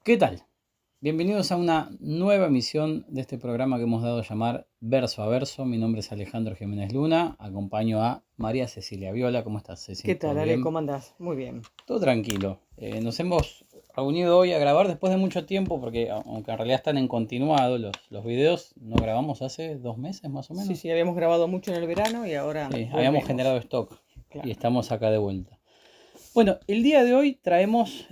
¿Qué tal? Bienvenidos a una nueva emisión de este programa que hemos dado a llamar Verso a Verso. Mi nombre es Alejandro Jiménez Luna, acompaño a María Cecilia Viola. ¿Cómo estás, ¿Qué Ceci? tal, ¿Todo Ale? bien? ¿Cómo andás? Muy bien. Todo tranquilo. Nos hemos reunido hoy a grabar después de mucho tiempo, porque aunque en realidad están en continuado los videos, no grabamos hace 2 meses más o Sí, menos. sí, habíamos grabado mucho en el verano y ahora Sí, habíamos generado volvemos. stock y Claro. estamos acá de vuelta. Bueno, el día de hoy traemos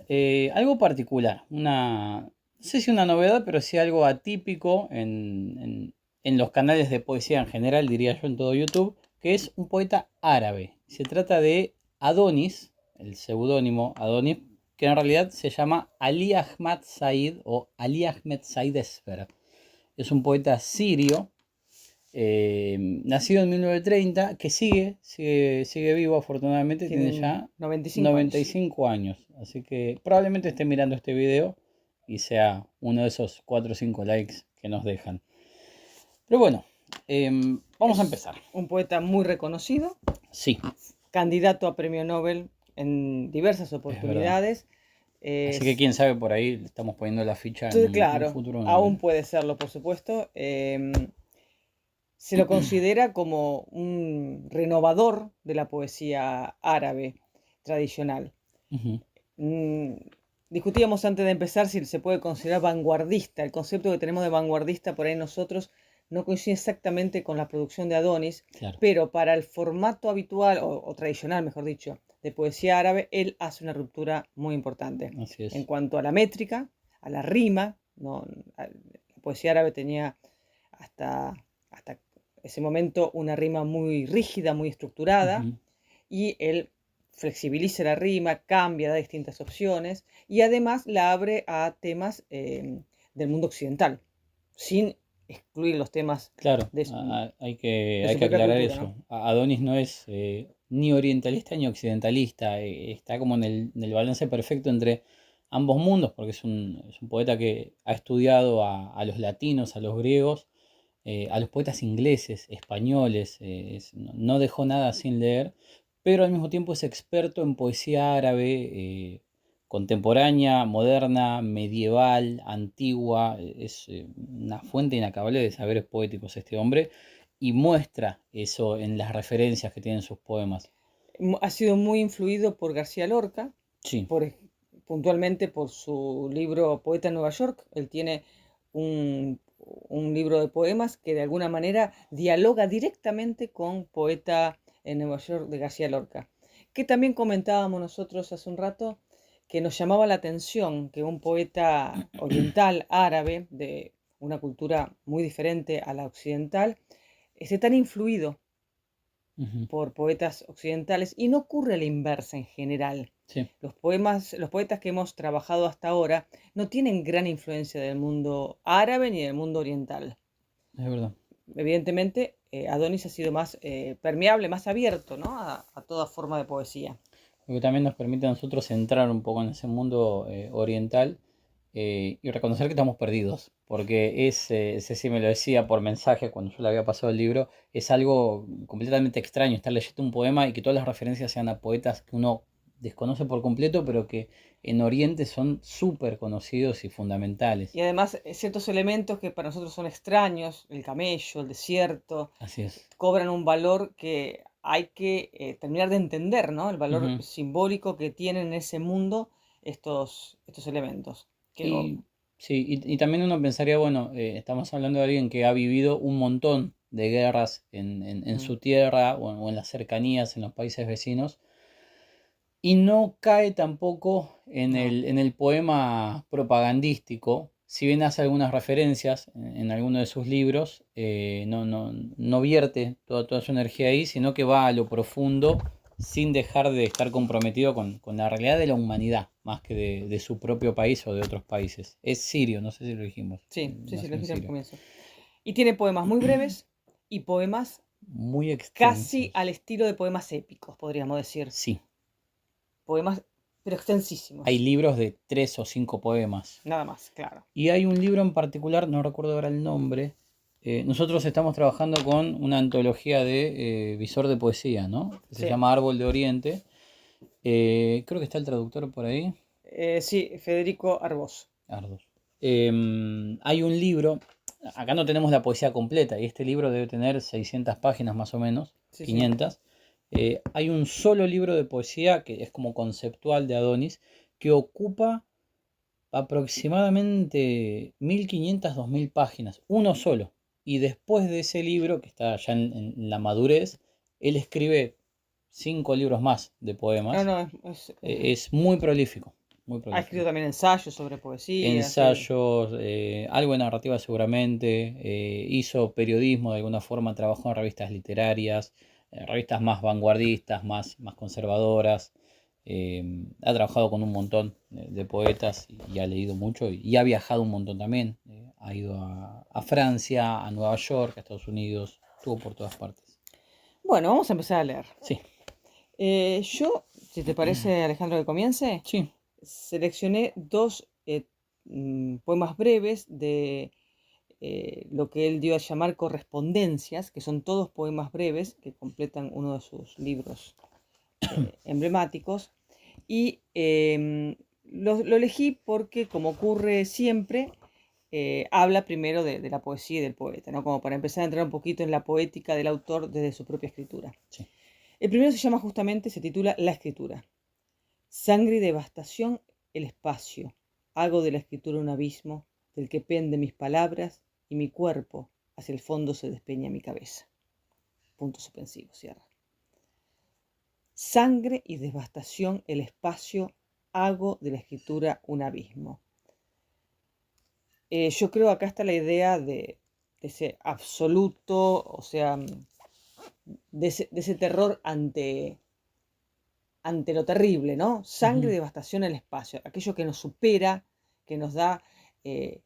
algo particular, no sé si una novedad, pero sí algo atípico en los canales de poesía en general, diría yo, en todo YouTube, que es un poeta árabe. Se trata de Adonis, el seudónimo Adonis, que en realidad se llama Ali Ahmad Said o Ali Ahmed Said Esfer. Es un poeta sirio nacido en 1930, que sigue vivo afortunadamente, tiene Tienen ya 95 noventa y años. cinco años, así que probablemente esté mirando este video y sea uno de esos 4 o 5 likes que nos dejan. Pero bueno, vamos a Es empezar. un poeta muy reconocido, Sí, candidato a premio Nobel en diversas es verdad. oportunidades. Así que Es, quién sabe, por ahí le estamos poniendo la ficha en un claro, futuro aún Nobel. puede serlo, por supuesto. Se lo considera como un renovador de la poesía árabe tradicional. Ujú. Mm, Discutíamos antes de empezar si se puede considerar vanguardista. El concepto que tenemos de vanguardista por ahí nosotros no coincide exactamente con la producción de Adonis, Claro, pero para el formato habitual o tradicional, mejor dicho, de poesía árabe, él hace una ruptura muy importante así en es. cuanto a la métrica, a la rima. No, la poesía árabe tenía hasta, hasta ese momento una rima muy rígida, muy estructurada, Ujú. y él flexibiliza la rima, cambia, da distintas opciones y además la abre a temas del mundo occidental, sin excluir los temas Claro, de, de hay su que propia aclarar cultura, eso. ¿no? Adonis no es ni orientalista ni occidentalista, está como en el balance perfecto entre ambos mundos, porque es un poeta que ha estudiado a los latinos, a los griegos, a los poetas ingleses, españoles, no dejó nada sin leer, pero al mismo tiempo es experto en poesía árabe, contemporánea, moderna, medieval, antigua. Es una fuente inacabable de saberes poéticos este hombre y muestra eso en las referencias que tienen sus poemas. Ha sido muy influido por García Lorca, Sí. por, puntualmente por su libro Poeta en Nueva York. Él tiene un libro de poemas que de alguna manera dialoga directamente con Poeta en Nueva York de García Lorca. Que también comentábamos nosotros hace un rato que nos llamaba la atención que un poeta oriental árabe de una cultura muy diferente a la occidental esté tan influido Ujú. por poetas occidentales y no ocurre a la inversa en general. Sí, Los poetas que hemos trabajado hasta ahora no tienen gran influencia del mundo árabe ni del mundo oriental. es verdad. Evidentemente, Adonis ha sido más permeable, más abierto, ¿no? A toda forma de poesía. Lo que también nos permite a nosotros entrar un poco en ese mundo oriental y reconocer que estamos perdidos, porque Ceci me lo decía por mensaje cuando yo le había pasado el libro, es algo completamente extraño estar leyendo un poema y que todas las referencias sean a poetas que uno desconoce por completo, pero que en Oriente son súper conocidos y fundamentales. Y además, ciertos elementos que para nosotros son extraños, el camello, el desierto, Así es. cobran un valor que hay que terminar de entender, ¿no? El valor Ujú. simbólico que tienen en ese mundo estos elementos. Que, Y sí, y también uno pensaría, bueno, estamos hablando de alguien que ha vivido un montón de guerras en mm, su tierra o en las cercanías, en los países vecinos, y no cae tampoco no. en el poema propagandístico, si bien hace algunas referencias en alguno de sus libros, no vierte toda su energía ahí, sino que va a lo profundo sin dejar de estar comprometido con la realidad de la humanidad, más que de su propio país o de otros países. Es sirio, no sé si lo dijimos, Sí, sí, sí, lo nació en dije al Siria. comienzo. Y tiene poemas muy breves y poemas Muy casi al extensos. estilo de poemas épicos, podríamos decir. Sí, Poemas, pero hay extensísimos. libros de 3 o 5 poemas. Nada más, claro. Y hay un libro en particular, no recuerdo ahora el nombre. Nosotros estamos trabajando con una antología de Visor de Poesía, ¿no? Que se Sí, llama Árbol de Oriente. Creo que está el traductor por ahí. sí, Federico Arbós. arduos. Hay un libro, acá no tenemos la poesía completa, y este libro debe tener 600 páginas más o menos, Sí, sí. 500. Hay un solo libro de poesía que es como conceptual de Adonis, que ocupa aproximadamente 1500, 2000 páginas, uno solo. Y después de ese libro, que está ya en la madurez, él escribe 5 libros más de No, poemas. no, Es muy prolífico, muy ha escrito prolífico. también ensayos sobre poesía, sí. Ensayos, algo de narrativa seguramente, hizo periodismo de alguna forma, trabajó en revistas literarias, revistas más vanguardistas, más conservadoras, ha trabajado con un montón de poetas y ha leído mucho y ha viajado un montón también, ha ido a Francia, a Nueva York, a Estados Unidos, estuvo por todas partes. Bueno, vamos a empezar a leer. Sí, Yo, si te parece, Alejandro, que comience, sí, seleccioné dos poemas breves de lo que él dio a llamar correspondencias, que son todos poemas breves que completan uno de sus libros emblemáticos. Y lo elegí porque, como ocurre siempre, habla primero de la poesía y del poeta, ¿no? Como para empezar a entrar un poquito en la poética del autor desde su propia escritura. sí. El primero se titula La escritura. Sangre y devastación, el espacio. Hago de la escritura un abismo, del que penden mis palabras y mi cuerpo, hacia el fondo se despeña mi cabeza. Punto suspensivo, cierra. Sangre y devastación, el espacio. Hago de la escritura un abismo. Yo creo acá está la idea de ese absoluto, o sea, de ese terror ante lo terrible, ¿no? Sangre y Ujú. devastación en el espacio, aquello que nos supera, que nos da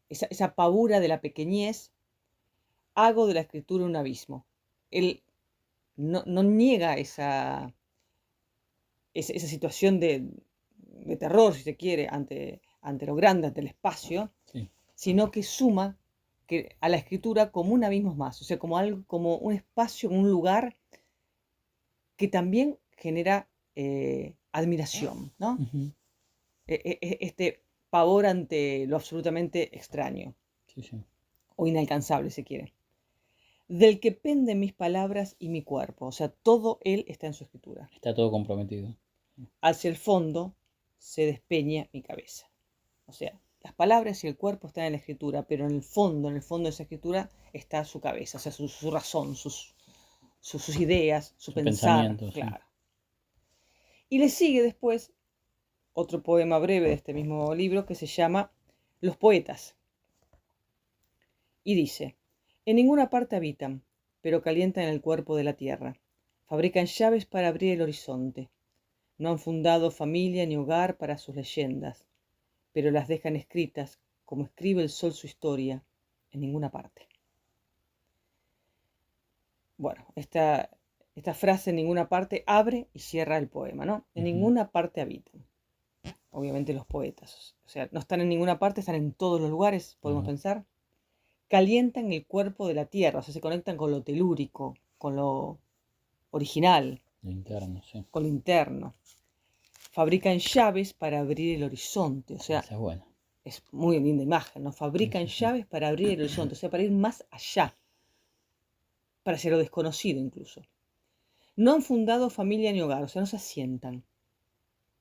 esa pavura de la pequeñez. Hago de la escritura un abismo. Él no niega esa situación de terror, si se quiere, ante lo grande, ante el espacio, Sí. sino que suma a la escritura como un abismo más, o sea, como algo, como un espacio, un lugar que también genera admiración, ¿no? Ujú. Este pavor ante lo absolutamente extraño Sí, sí. o inalcanzable, si quiere. Del que penden mis palabras y mi cuerpo, o sea, todo él está en su escritura. Está todo comprometido. Hacia el fondo se despeña mi cabeza. O sea, las palabras y el cuerpo están en la escritura, pero en el fondo de esa escritura está su cabeza, o sea, su razón, sus ideas, su Su pensar, pensamiento, sí. claro. Y le sigue después otro poema breve de este mismo libro que se llama Los poetas. Y dice, en ninguna parte habitan, pero calientan el cuerpo de la tierra. Fabrican llaves para abrir el horizonte. No han fundado familia ni hogar para sus leyendas, pero las dejan escritas, como escribe el sol su historia, en ninguna parte. Bueno, esta frase en ninguna parte abre y cierra el poema, ¿no? En Ujú. ninguna parte habitan. Obviamente los poetas. O sea, no están en ninguna parte, están en todos los lugares, podemos Ajá. pensar. Calientan el cuerpo de la tierra, o sea, se conectan con lo telúrico, con lo original, Lo interno, sí. con lo interno. Fabrican llaves para abrir el horizonte, o sea, Esa es buena. es muy linda imagen, ¿no? Sí, Fabrican sí, sí. llaves para abrir el horizonte, o sea, para ir más allá, para hacia lo desconocido incluso. No han fundado familia ni hogar, o sea, no se asientan,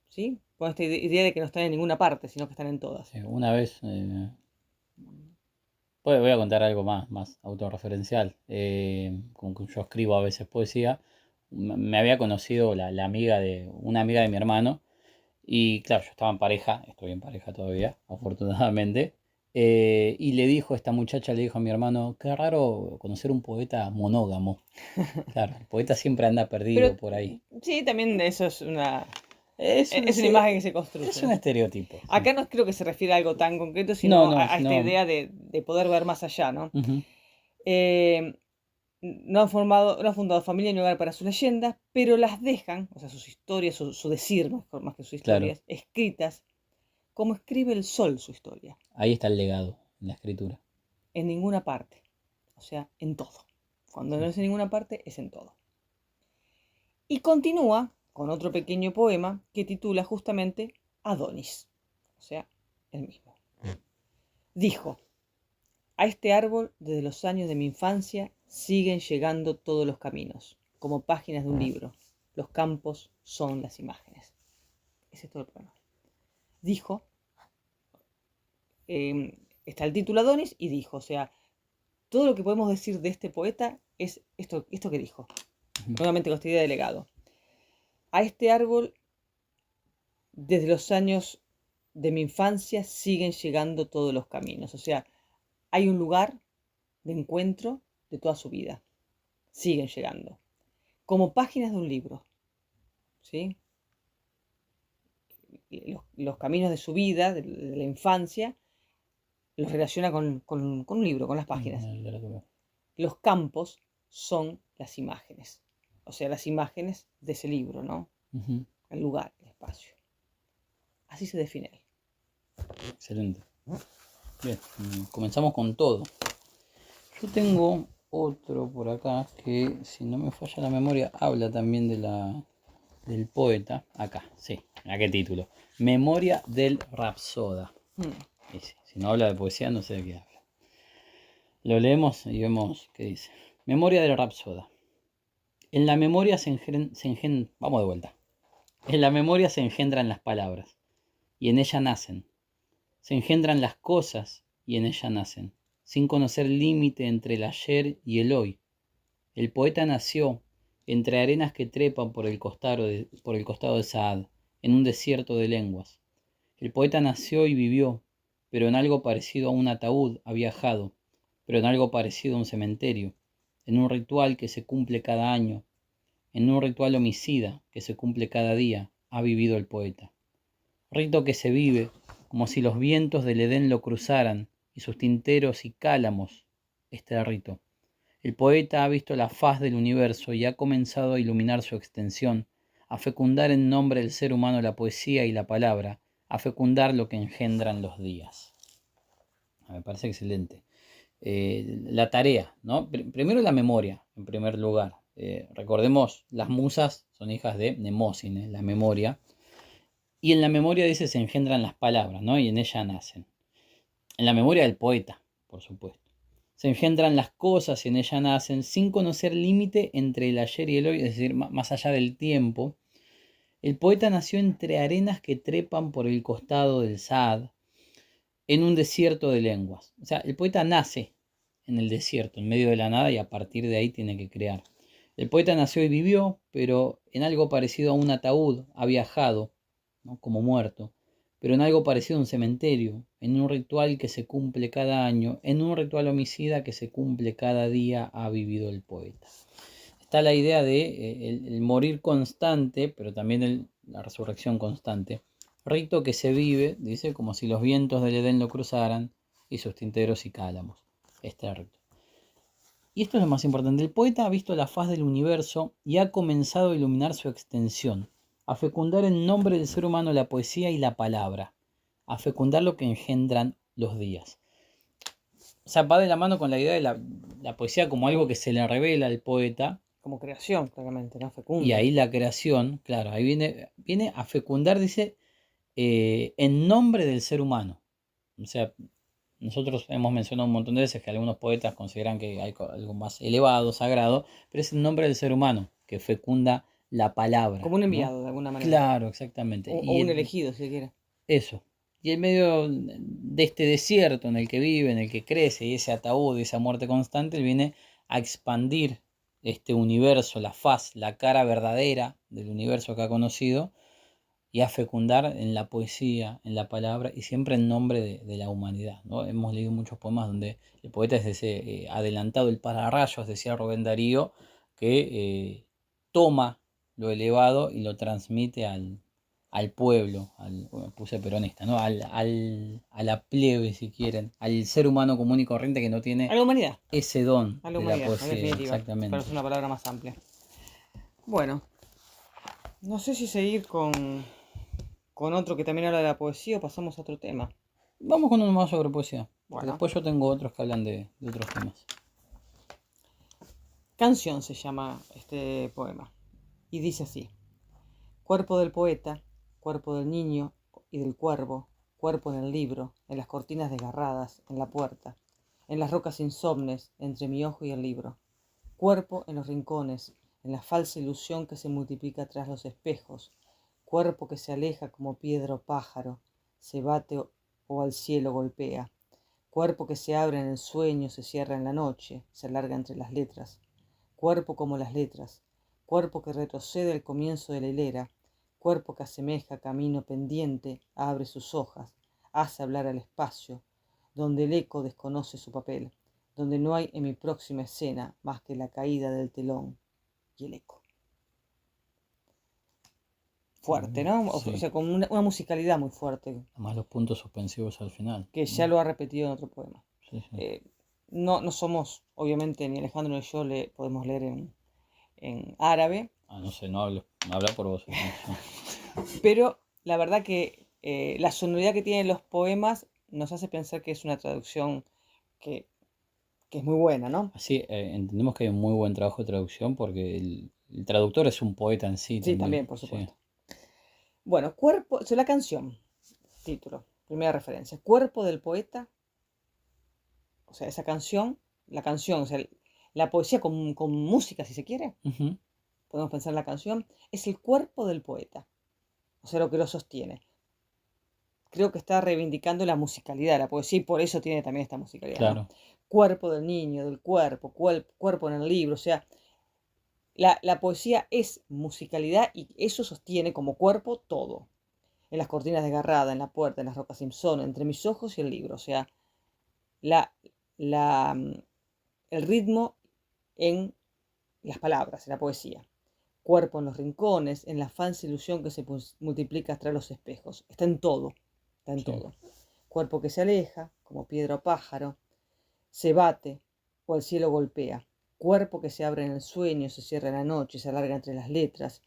¿sí? Con esta idea de que no están en ninguna parte, sino que están en todas. Una vez, voy a contar algo más autorreferencial. Como que yo escribo a veces poesía. Me había conocido una amiga de mi hermano. Y claro, yo estaba en pareja, estoy en pareja todavía, afortunadamente. Y le dijo, esta muchacha le dijo a mi hermano, qué raro conocer un poeta monógamo. Claro, el poeta siempre anda perdido Pero por ahí. sí, también eso Es un, es una imagen que se es construye, un ¿no? estereotipo, sí. Acá no creo que se refiere a algo tan concreto, No, sino no, a esta sino. idea de poder ver más allá, ¿no? Ujú. Eh, no han fundado familia ni hogar para sus leyendas, pero las dejan, o sea, sus historias, su decir, más que sus Claro, historias, escritas, como escribe el sol su historia, ahí está el legado en la escritura. en ninguna parte, o sea, en todo. Cuando no Sí. es en ninguna parte, es en todo. Y continúa con otro pequeño poema que titula justamente Adonis, o sea, el mismo. Dijo: a este árbol desde los años de mi infancia siguen llegando todos los caminos, como páginas de un libro. Los campos son las imágenes. Ese es todo el poema. Dijo, está el título Adonis y dijo, o sea, todo lo que podemos decir de este poeta es esto que dijo. Nuevamente con esta idea de legado. A este árbol desde los años de mi infancia siguen llegando todos los caminos. O sea, hay un lugar de encuentro de toda su vida. Siguen llegando. Como páginas de un libro. ¿Sí? Los caminos de su vida, de la infancia, los relaciona con un libro, con las páginas. Los campos son las imágenes. O sea, las imágenes de ese libro, ¿no? El lugar, el espacio. Así se define él. Excelente. Bien, comenzamos con todo. Yo tengo otro por acá que, si no me falla la memoria, habla también del poeta. Acá, sí, ¿a qué título? Memoria del Rapsoda. Y sí, si no habla de poesía, no sé de qué habla. Lo leemos y vemos qué dice. Memoria del Rapsoda. En la memoria vamos de vuelta. En la memoria se engendran las palabras, y en ella nacen. Se engendran las cosas, y en ella nacen, sin conocer límite entre el ayer y el hoy. El poeta nació entre arenas que trepan por el costado de Saad, en un desierto de lenguas. El poeta nació y vivió, pero en algo parecido a un ataúd ha viajado, pero en algo parecido a un cementerio, en un ritual que se cumple cada año, en un ritual homicida que se cumple cada día, ha vivido el poeta. Rito que se vive como si los vientos del Edén lo cruzaran y sus tinteros y cálamos este rito. El poeta ha visto la faz del universo y ha comenzado a iluminar su extensión, a fecundar en nombre del ser humano la poesía y la palabra, a fecundar lo que engendran los días. Me parece excelente. La tarea, ¿no? Primero la memoria, en primer lugar. Recordemos, las musas son hijas de Mnemósine, la memoria. Y en la memoria, dice, se engendran las palabras, ¿no? Y en ella nacen. En la memoria del poeta, por supuesto. Se engendran las cosas y en ella nacen, sin conocer límite entre el ayer y el hoy, es decir, más allá del tiempo. El poeta nació entre arenas que trepan por el costado del Saad, en un desierto de lenguas. O sea, el poeta nace en el desierto, en medio de la nada, y a partir de ahí tiene que crear. El poeta nació y vivió, pero en algo parecido a un ataúd ha viajado, ¿no? Como muerto, pero en algo parecido a un cementerio, en un ritual que se cumple cada año, en un ritual homicida que se cumple cada día, ha vivido el poeta. Está la idea de el morir constante, pero también la resurrección constante. Rito que se vive, dice, como si los vientos del Edén lo cruzaran y sus tinteros y cálamos. Este rito. Y esto es lo más importante. El poeta ha visto la faz del universo y ha comenzado a iluminar su extensión, a fecundar en nombre del ser humano la poesía y la palabra, a fecundar lo que engendran los días. O sea, va de la mano con la idea de la poesía como algo que se le revela al poeta. Como creación, claramente, ¿no? Fecunda. Y ahí la creación, claro, ahí viene a fecundar, dice, en nombre del ser humano. O sea, nosotros hemos mencionado un montón de veces que algunos poetas consideran que hay algo más elevado, sagrado, pero es en nombre del ser humano que fecunda la palabra. Como un enviado, ¿no? De alguna manera. Claro, exactamente. O un elegido, si se quiere. Eso. Y en medio de este desierto en el que vive, en el que crece, y ese ataúd, y esa muerte constante, él viene a expandir este universo, la faz, la cara verdadera del universo que ha conocido, y a fecundar en la poesía, en la palabra, y siempre en nombre de la humanidad, ¿no? Hemos leído muchos poemas donde el poeta es ese adelantado, el pararrayos, decía Rubén Darío, que toma lo elevado y lo transmite al pueblo, puse peronista, ¿no? A la plebe, si quieren, al ser humano común y corriente que no tiene a la humanidad. Ese don a la de humanidad, la poesía. en definitiva, Exactamente. pero es una palabra más amplia. Bueno, no sé si seguir con otro que también habla de la poesía o pasamos a otro tema. Vamos con uno más sobre poesía. Bueno. Después yo tengo otros que hablan de otros temas. Canción se llama este poema. Y dice así: cuerpo del poeta, cuerpo del niño y del cuervo, cuerpo en el libro, en las cortinas desgarradas, en la puerta, en las rocas insomnes, entre mi ojo y el libro. Cuerpo en los rincones, en la falsa ilusión que se multiplica tras los espejos. Cuerpo que se aleja como piedra o pájaro, se bate o al cielo golpea. Cuerpo que se abre en el sueño, se cierra en la noche, se alarga entre las letras. Cuerpo como las letras. Cuerpo que retrocede al comienzo de la hilera. Cuerpo que asemeja camino pendiente, abre sus hojas, hace hablar al espacio, donde el eco desconoce su papel, donde no hay en mi próxima escena más que la caída del telón y el eco. Fuerte, ¿no? Sí. O sea, con una musicalidad muy fuerte. Además los puntos suspensivos al final. Que ya lo ha repetido en otro poema. Sí, sí. No somos, obviamente, ni Alejandro ni yo podemos leer en árabe. No sé, no hablo. Habla por vos. Pero la verdad que la sonoridad que tienen los poemas nos hace pensar que es una traducción que es muy buena, ¿no? Así entendemos que hay un muy buen trabajo de traducción porque el traductor es un poeta en sí. Sí, también, por supuesto. Bueno, la canción, título, primera referencia. Cuerpo del poeta, o sea, esa canción, la canción, o sea, la poesía con música, si se quiere, podemos pensar en la canción, es el cuerpo del poeta, o sea, lo que lo sostiene. Creo que está reivindicando la musicalidad de la poesía y por eso tiene también esta musicalidad. Claro. ¿No? Cuerpo del niño, del cuerpo, cuerpo en el libro, o sea, la poesía es musicalidad y eso sostiene como cuerpo todo. En las cortinas desgarradas, en la puerta, en las rocas Simpson, entre mis ojos y el libro, o sea, el ritmo en las palabras, en la poesía. Cuerpo en los rincones, en la falsa ilusión que se multiplica tras los espejos. Está en todo, está en todo. Cuerpo que se aleja, como piedra o pájaro, se bate o el cielo golpea. Cuerpo que se abre en el sueño, se cierra en la noche, se alarga entre las letras.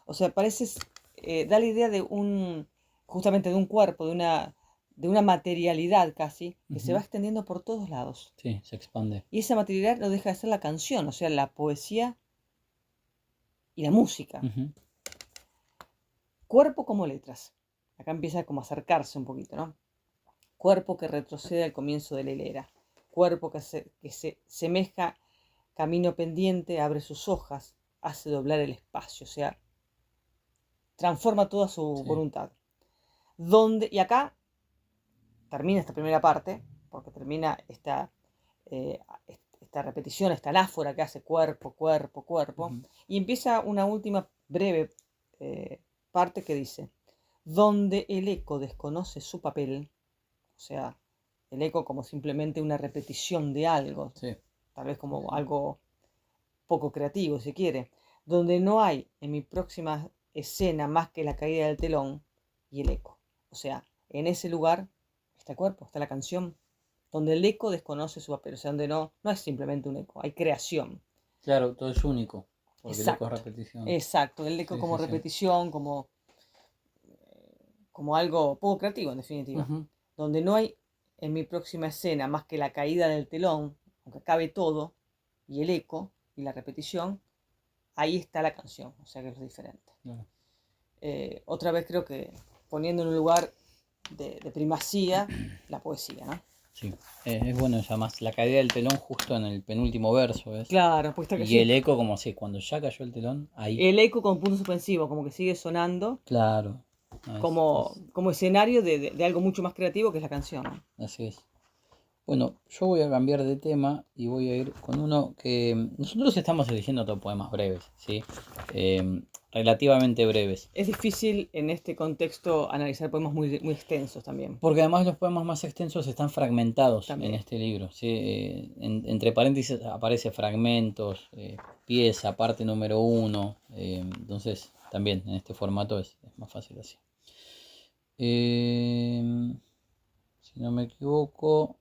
O sea, da la idea de justamente de un cuerpo, de una materialidad casi, que se va extendiendo por todos lados. Sí, se expande. Y esa materialidad no deja de ser la canción, o sea, la poesía y la música. Cuerpo como letras. Acá empieza como a acercarse un poquito, ¿no? Cuerpo que retrocede al comienzo de la hilera. Cuerpo que se semeja camino pendiente, abre sus hojas, hace doblar el espacio, o sea, transforma toda su voluntad. Y acá termina esta primera parte, porque termina esta repetición, esta anáfora que hace cuerpo, cuerpo, cuerpo, y empieza una última breve parte que dice, donde el eco desconoce su papel, o sea, el eco como simplemente una repetición de algo, tal vez como algo poco creativo, si quiere, donde no hay en mi próxima escena más que la caída del telón y el eco. O sea, en ese lugar está el cuerpo, está la canción, donde el eco desconoce su papel, o sea, donde no es simplemente un eco, hay creación. Claro, todo es único, porque el eco es repetición. Exacto, el eco como repetición, como algo poco creativo en definitiva, donde no hay en mi próxima escena más que la caída del telón, aunque acabe todo, y el eco y la repetición, ahí está la canción, o sea que es diferente. Otra vez creo que poniendo en un lugar de primacía la poesía, ¿no? Sí, es bueno ya más la caída del telón justo en el penúltimo verso, ¿ves? Claro, pues está que y el eco como si cuando ya cayó el telón, ahí. El eco con punto suspensivo, como que sigue sonando. Claro. Como escenario de algo mucho más creativo que es la canción, ¿no? Así es. Bueno, yo voy a cambiar de tema y voy a ir con uno que nosotros estamos eligiendo todos poemas breves, ¿sí? Relativamente breves. Es difícil en este contexto analizar poemas muy, muy extensos también. Porque además los poemas más extensos están fragmentados en este libro, ¿sí? Entre paréntesis aparece fragmentos, pieza, parte número 1, entonces también en este formato es más fácil así. Si no me equivoco,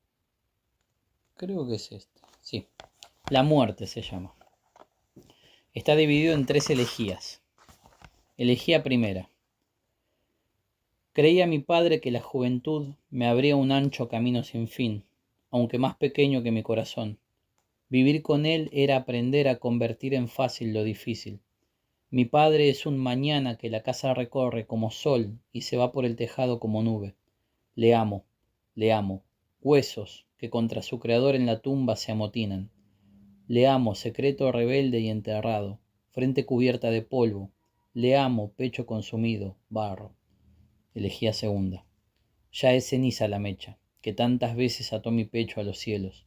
creo que es este. Sí, La muerte se llama. Está dividido en 3 elegías. Elegía primera. Creía mi padre que la juventud me abría un ancho camino sin fin, aunque más pequeño que mi corazón. Vivir con él era aprender a convertir en fácil lo difícil. Mi padre es un mañana que la casa recorre como sol y se va por el tejado como nube. le amo, huesos que contra su creador en la tumba se amotinan. Le amo, secreto rebelde y enterrado, frente cubierta de polvo. Le amo, pecho consumido, barro. Elegía segunda. Ya es ceniza la mecha, que tantas veces ató mi pecho a los cielos.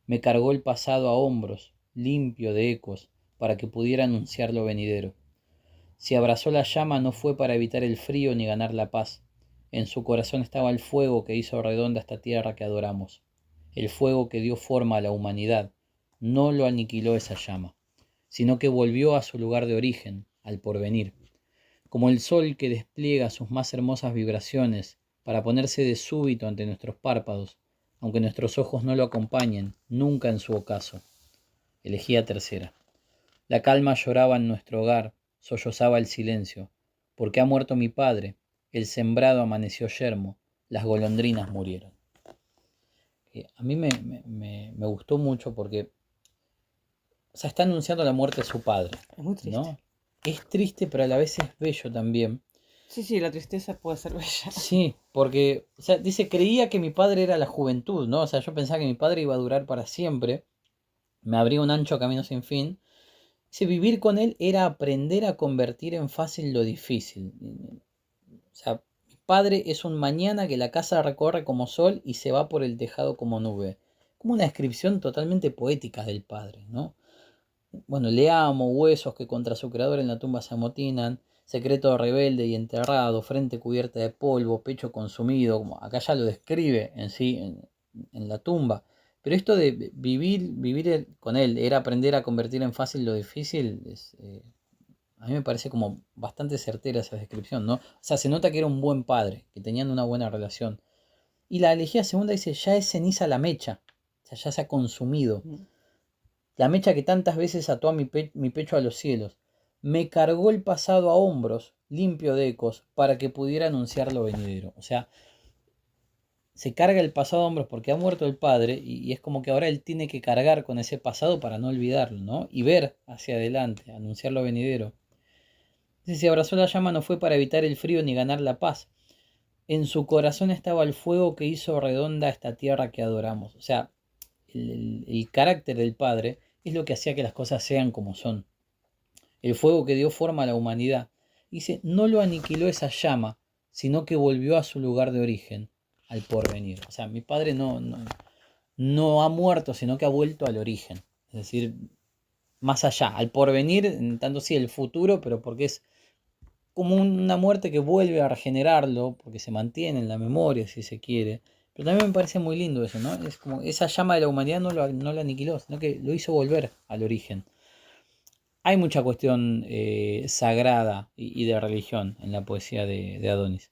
Me cargó el pasado a hombros, limpio de ecos, para que pudiera anunciar lo venidero. Si abrazó la llama no fue para evitar el frío ni ganar la paz. En su corazón estaba el fuego que hizo redonda esta tierra que adoramos. El fuego que dio forma a la humanidad. No lo aniquiló esa llama, sino que volvió a su lugar de origen, al porvenir. Como el sol que despliega sus más hermosas vibraciones para ponerse de súbito ante nuestros párpados, aunque nuestros ojos no lo acompañen, nunca en su ocaso. Elegía tercera. La calma lloraba en nuestro hogar, sollozaba el silencio, porque ha muerto mi padre, el sembrado amaneció yermo, las golondrinas murieron. A mí me gustó mucho porque, o sea, está anunciando la muerte de su padre, Es muy triste. ¿no? Es triste, pero a la vez es bello también. Sí, sí, la tristeza puede ser bella. Sí, porque, o sea, dice, creía que mi padre era la juventud, ¿no? O sea, yo pensaba que mi padre iba a durar para siempre, me abría un ancho camino sin fin. Dice, vivir con él era aprender a convertir en fácil lo difícil. O sea, mi padre es un mañana que la casa recorre como sol y se va por el tejado como nube. Como una descripción totalmente poética del padre, ¿no? Bueno, le amo, huesos que contra su creador en la tumba se amotinan, secreto rebelde y enterrado, frente cubierta de polvo, pecho consumido, como acá ya lo describe en sí, en la tumba. Pero esto de vivir con él, era aprender a convertir en fácil lo difícil, a mí me parece como bastante certera esa descripción, ¿no? O sea, se nota que era un buen padre, que tenían una buena relación. Y la elegía segunda dice, ya es ceniza la mecha, o sea, ya se ha consumido. La mecha que tantas veces ató a mi pecho a los cielos. Me cargó el pasado a hombros, limpio de ecos, para que pudiera anunciar lo venidero. O sea, se carga el pasado a hombros porque ha muerto el padre y es como que ahora él tiene que cargar con ese pasado para no olvidarlo, ¿no? Y ver hacia adelante, anunciar lo venidero. Dice, si abrazó la llama no fue para evitar el frío ni ganar la paz. En su corazón estaba el fuego que hizo redonda esta tierra que adoramos. O sea, el carácter del padre es lo que hacía que las cosas sean como son. El fuego que dio forma a la humanidad. Dice, no lo aniquiló esa llama, sino que volvió a su lugar de origen, al porvenir. O sea, mi padre no ha muerto, sino que ha vuelto al origen. Es decir, más allá, al porvenir, en tanto sí el futuro, pero porque es como una muerte que vuelve a regenerarlo, porque se mantiene en la memoria, si se quiere. Pero también me parece muy lindo eso, ¿no? Es como esa llama de la humanidad no la aniquiló, sino que lo hizo volver al origen. Hay mucha cuestión sagrada y de religión en la poesía de Adonis.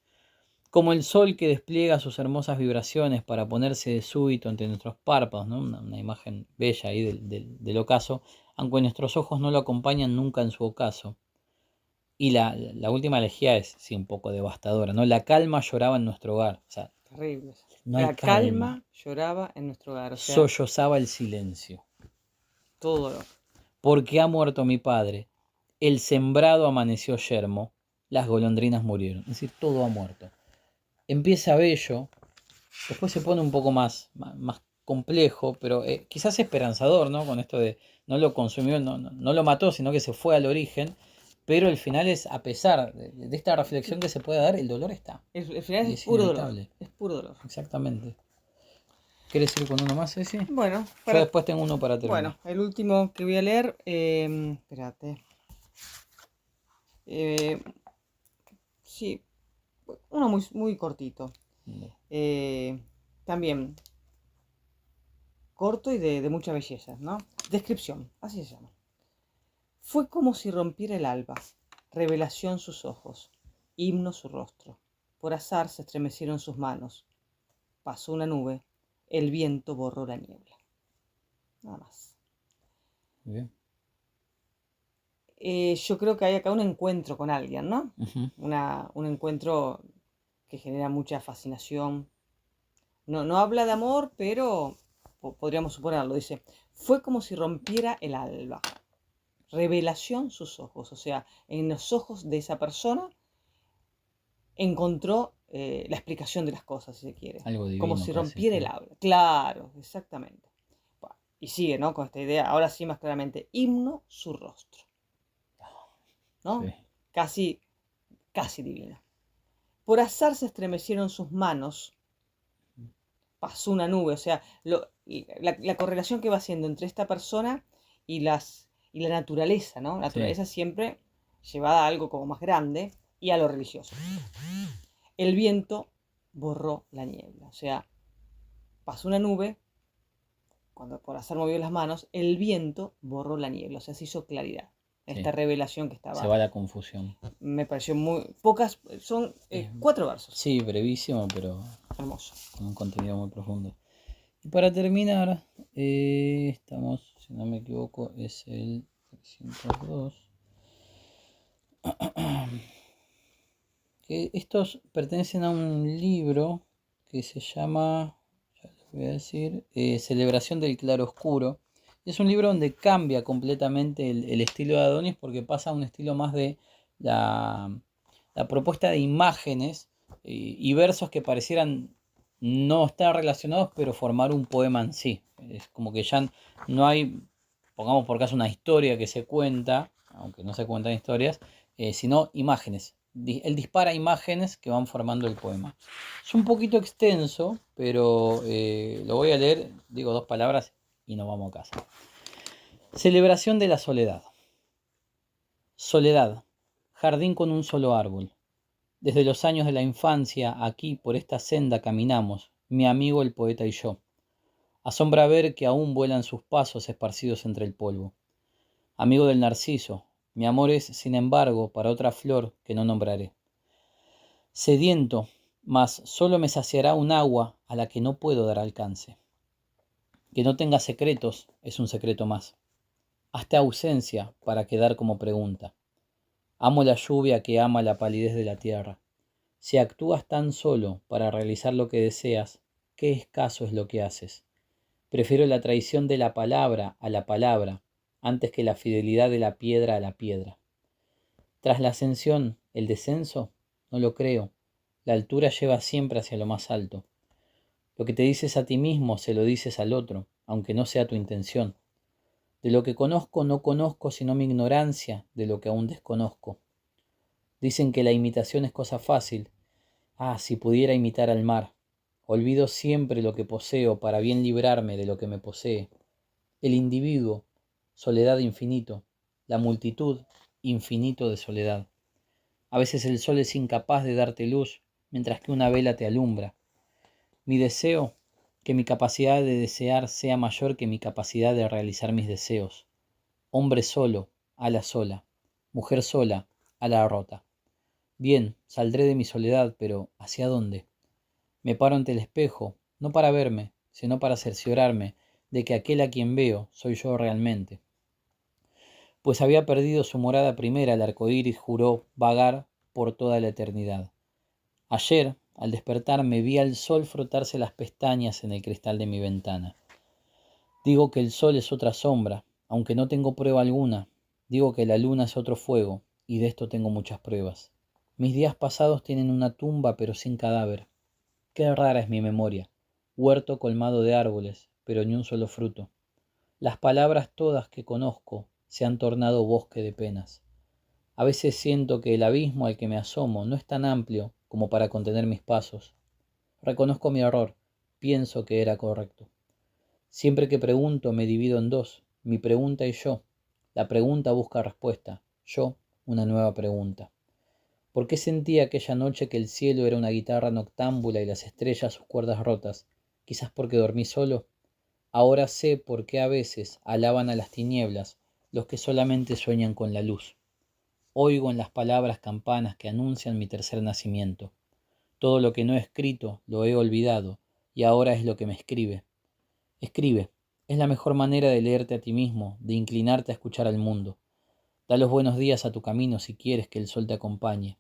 Como el sol que despliega sus hermosas vibraciones para ponerse de súbito entre nuestros párpados, ¿no? Una imagen bella ahí del ocaso, aunque nuestros ojos no lo acompañan nunca en su ocaso. Y la última elegía es, sí, un poco devastadora, ¿no? La calma lloraba en nuestro hogar. O sea, Terrible. no hay La calma lloraba en nuestro hogar, o sea, sollozaba el silencio. todo dolor. Porque ha muerto mi padre. El sembrado amaneció yermo. Las golondrinas murieron. Es decir, todo ha muerto. Empieza bello. Después se pone un poco más complejo, pero quizás esperanzador, ¿no? Con esto de no lo consumió, no lo mató, sino que se fue al origen. Pero el final es, a pesar de esta reflexión que se puede dar, el dolor está. El final Y es es puro dolor. inevitable. Es puro dolor. Exactamente. ¿Quieres ir con uno más, Ceci? Bueno, Yo después tengo uno para terminar. bueno, el último que voy a leer, espérate. Sí, uno muy cortito. También corto y de mucha belleza, ¿no? Descripción, así se llama. Fue como si rompiera el alba, revelación sus ojos, himno su rostro. Por azar se estremecieron sus manos. Pasó una nube, el viento borró la niebla. Nada más. Bien. Yo creo que hay acá un encuentro con alguien, ¿no? Uh-huh. Un encuentro que genera mucha fascinación. No habla de amor, pero podríamos suponerlo. Dice, fue como si rompiera el alba. Revelación sus ojos. O sea, en los ojos de esa persona encontró la explicación de las cosas, si se quiere. Algo Como divino si casi, rompiera el sí. habla. Claro, exactamente. Bueno, y sigue, ¿no? Con esta idea, ahora sí más claramente, himno su rostro, ¿no? Sí, Casi, casi divino. Por azar se estremecieron sus manos, pasó una nube, o sea, la correlación que va haciendo entre esta persona y, y la naturaleza, ¿no? La sí, naturaleza siempre llevada a algo como más grande y a lo religioso. El viento borró la niebla, o sea, pasó una nube, cuando por azar movió las manos, el viento borró la niebla, o sea, se hizo claridad. Esta sí. revelación que Se estaba, va la confusión. me pareció muy pocas, son Es, 4 versos, sí, brevísimo, pero hermoso. con un contenido muy profundo. Y para terminar, estamos, si no me equivoco, es el 302. Que estos pertenecen a un libro que se llama, ya les voy a decir, Celebración del Claroscuro. Es un libro donde cambia completamente el estilo de Adonis porque pasa a un estilo más de la, la propuesta de imágenes y versos que parecieran no estar relacionados, pero formar un poema en sí. Es como que ya no hay, pongamos por caso, una historia que se cuenta, aunque no se cuentan historias, sino imágenes. Él dispara imágenes que van formando el poema. Es un poquito extenso, pero lo voy a leer, digo 2 palabras y nos vamos a casa. Celebración de la soledad. Soledad, jardín con un solo árbol. Desde los años de la infancia, aquí por esta senda caminamos, mi amigo el poeta y yo. Asombra ver que aún vuelan sus pasos esparcidos entre el polvo. Amigo del narciso, mi amor es, sin embargo, para otra flor que no nombraré. Sediento, mas solo me saciará un agua a la que no puedo dar alcance. Que no tenga secretos es un secreto más. Hazte ausencia para quedar como pregunta. Amo la lluvia que ama la palidez de la tierra. Si actúas tan solo para realizar lo que deseas, qué escaso es lo que haces. Prefiero la traición de la palabra a la palabra, antes que la fidelidad de la piedra a la piedra. Tras la ascensión, el descenso, no lo creo. La altura lleva siempre hacia lo más alto. Lo que te dices a ti mismo se lo dices al otro, aunque no sea tu intención. De lo que conozco no conozco sino mi ignorancia de lo que aún desconozco. Dicen que la imitación es cosa fácil. Ah, si pudiera imitar al mar. Olvido siempre lo que poseo para bien librarme de lo que me posee. El individuo, soledad infinito. La multitud, infinito de soledad. A veces el sol es incapaz de darte luz, mientras que una vela te alumbra. Mi deseo, que mi capacidad de desear sea mayor que mi capacidad de realizar mis deseos. Hombre solo, ala sola. Mujer sola, ala rota. Bien, saldré de mi soledad, pero ¿hacia dónde? Me paro ante el espejo, no para verme, sino para cerciorarme de que aquel a quien veo soy yo realmente. Pues había perdido su morada primera, el arco iris juró vagar por toda la eternidad. Ayer, al despertarme, vi al sol frotarse las pestañas en el cristal de mi ventana. Digo que el sol es otra sombra, aunque no tengo prueba alguna. Digo que la luna es otro fuego, y de esto tengo muchas pruebas. Mis días pasados tienen una tumba, pero sin cadáver. Qué rara es mi memoria. Huerto colmado de árboles, pero ni un solo fruto. Las palabras todas que conozco se han tornado bosque de penas. A veces siento que el abismo al que me asomo no es tan amplio como para contener mis pasos. Reconozco mi error, pienso que era correcto. Siempre que pregunto me divido en dos, mi pregunta y yo. La pregunta busca respuesta, yo una nueva pregunta. ¿Por qué sentí aquella noche que el cielo era una guitarra noctámbula y las estrellas sus cuerdas rotas? Quizás porque dormí solo. Ahora sé por qué a veces alaban a las tinieblas los que solamente sueñan con la luz. Oigo en las palabras campanas que anuncian mi tercer nacimiento. Todo lo que no he escrito lo he olvidado y ahora es lo que me escribe. Escribe, es la mejor manera de leerte a ti mismo, de inclinarte a escuchar al mundo. Da los buenos días a tu camino si quieres que el sol te acompañe.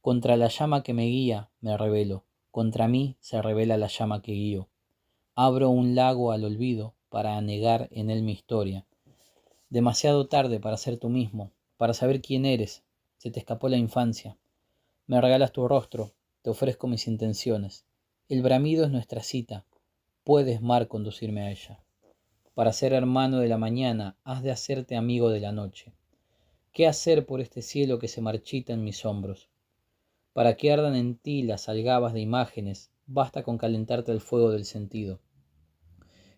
Contra la llama que me guía me rebelo, contra mí se revela la llama que guío. Abro un lago al olvido para anegar en él mi historia. Demasiado tarde para ser tú mismo, para saber quién eres. Se te escapó la infancia. Me regalas tu rostro, te ofrezco mis intenciones. El bramido es nuestra cita. Puedes, mar, conducirme a ella. Para ser hermano de la mañana, has de hacerte amigo de la noche. ¿Qué hacer por este cielo que se marchita en mis hombros? Para que ardan en ti las algabas de imágenes, basta con calentarte el fuego del sentido.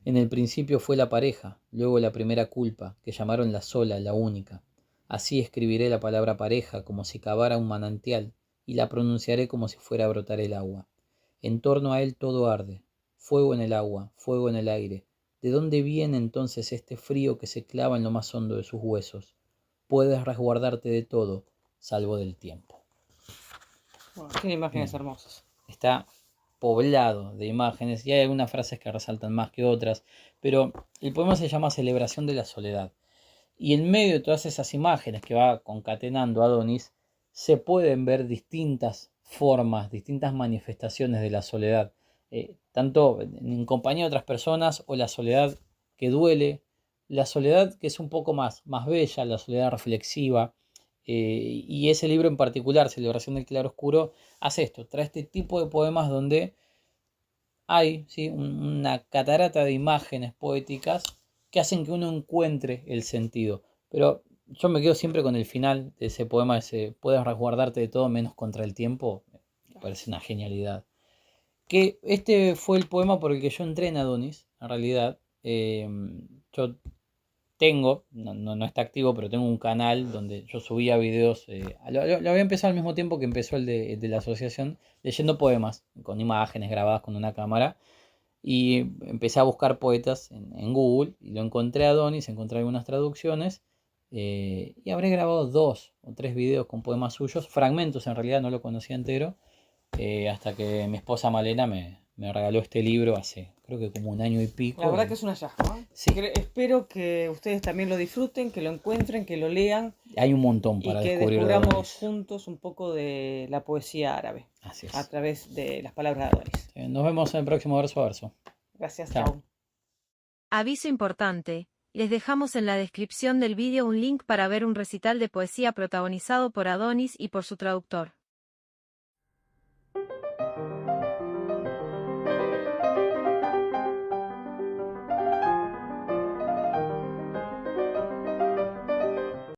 En el principio fue la pareja, luego la primera culpa, que llamaron la sola, la única. Así escribiré la palabra pareja como si cavara un manantial, y la pronunciaré como si fuera a brotar el agua. En torno a él todo arde, fuego en el agua, fuego en el aire. ¿De dónde viene entonces este frío que se clava en lo más hondo de sus huesos? Puedes resguardarte de todo, salvo del tiempo. Bueno, tiene imágenes Bien. hermosas. Está poblado de imágenes y hay algunas frases que resaltan más que otras, pero el poema se llama Celebración de la Soledad. Y en medio de todas esas imágenes que va concatenando Adonis, se pueden ver distintas formas, distintas manifestaciones de la soledad, tanto en compañía de otras personas o la soledad que duele, la soledad que es un poco más bella, la soledad reflexiva. Y ese libro en particular, Celebración del Claroscuro, hace esto, trae este tipo de poemas donde hay, ¿sí?, una catarata de imágenes poéticas que hacen que uno encuentre el sentido. Pero yo me quedo siempre con el final de ese poema, ese puedes resguardarte de todo menos contra el tiempo, me parece una genialidad. Que este fue el poema por el que yo entré en Adonis, en realidad. Yo tengo, no está activo, pero tengo un canal donde yo subía videos, lo había empezado al mismo tiempo que empezó el de la asociación, leyendo poemas, con imágenes grabadas con una cámara, y empecé a buscar poetas en Google, y lo encontré a Adonis, encontré algunas traducciones, y habré grabado 2 o 3 videos con poemas suyos, fragmentos en realidad, no lo conocía entero, hasta que mi esposa Malena me regaló este libro hace, creo que como un año y pico. La verdad que es un hallazgo, ¿eh? Sí. Espero que ustedes también lo disfruten, que lo encuentren, que lo lean Hay un montón y para que descubrir de descubramos Adonis. juntos un poco de la poesía árabe Así es. a través de las palabras de Adonis. Nos vemos en el próximo verso a verso. Gracias, Chao. chao. Aviso importante, les dejamos en la descripción del vídeo un link para ver un recital de poesía protagonizado por Adonis y por su traductor.